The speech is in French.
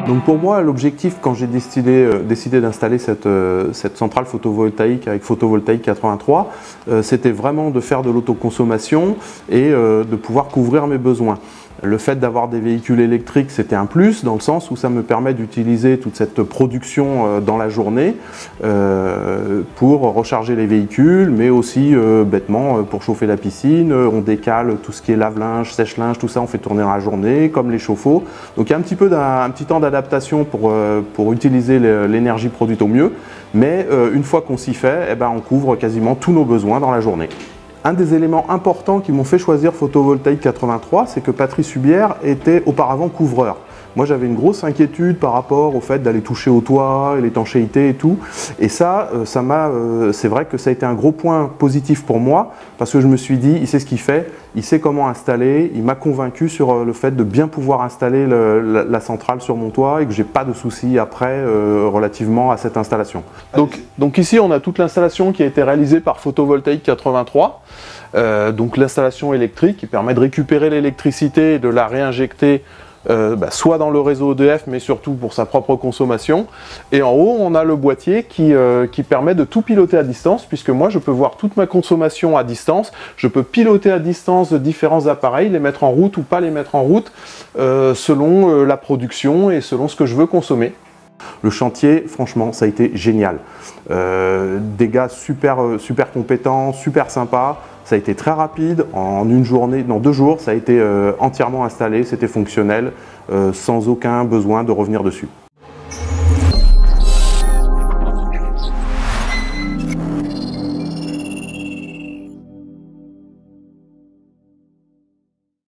Donc pour moi, l'objectif quand j'ai décidé d'installer cette centrale photovoltaïque avec Photovoltaïque 83, c'était vraiment de faire de l'autoconsommation et de pouvoir couvrir mes besoins. Le fait d'avoir des véhicules électriques, c'était un plus dans le sens où ça me permet d'utiliser toute cette production dans la journée pour recharger les véhicules, mais aussi bêtement pour chauffer la piscine. On décale tout ce qui est lave-linge, sèche-linge, tout ça on fait tourner dans la journée, comme les chauffe-eau. Donc il y a un petit temps d'adaptation pour utiliser l'énergie produite au mieux, mais une fois qu'on s'y fait, eh ben, on couvre quasiment tous nos besoins dans la journée. Un des éléments importants qui m'ont fait choisir Photovoltaïque 83, c'est que Patrice Hubière était auparavant couvreur. Moi j'avais une grosse inquiétude par rapport au fait d'aller toucher au toit, l'étanchéité et tout. Et ça, c'est vrai que ça a été un gros point positif pour moi parce que je me suis dit, il sait ce qu'il fait, il sait comment installer, il m'a convaincu sur le fait de bien pouvoir installer la centrale sur mon toit et que j'ai pas de soucis après relativement à cette installation. Donc ici on a toute l'installation qui a été réalisée par Photovoltaïque 83. Donc l'installation électrique qui permet de récupérer l'électricité et de la réinjecter soit dans le réseau EDF, mais surtout pour sa propre consommation. Et en haut, on a le boîtier qui permet de tout piloter à distance, puisque moi, je peux voir toute ma consommation à distance. Je peux piloter à distance différents appareils, les mettre en route ou pas les mettre en route, selon la production et selon ce que je veux consommer. Le chantier, franchement, ça a été génial. Des gars super compétents, super sympas. Ça a été très rapide, en une journée, dans 2 jours, ça a été entièrement installé, c'était fonctionnel, sans aucun besoin de revenir dessus.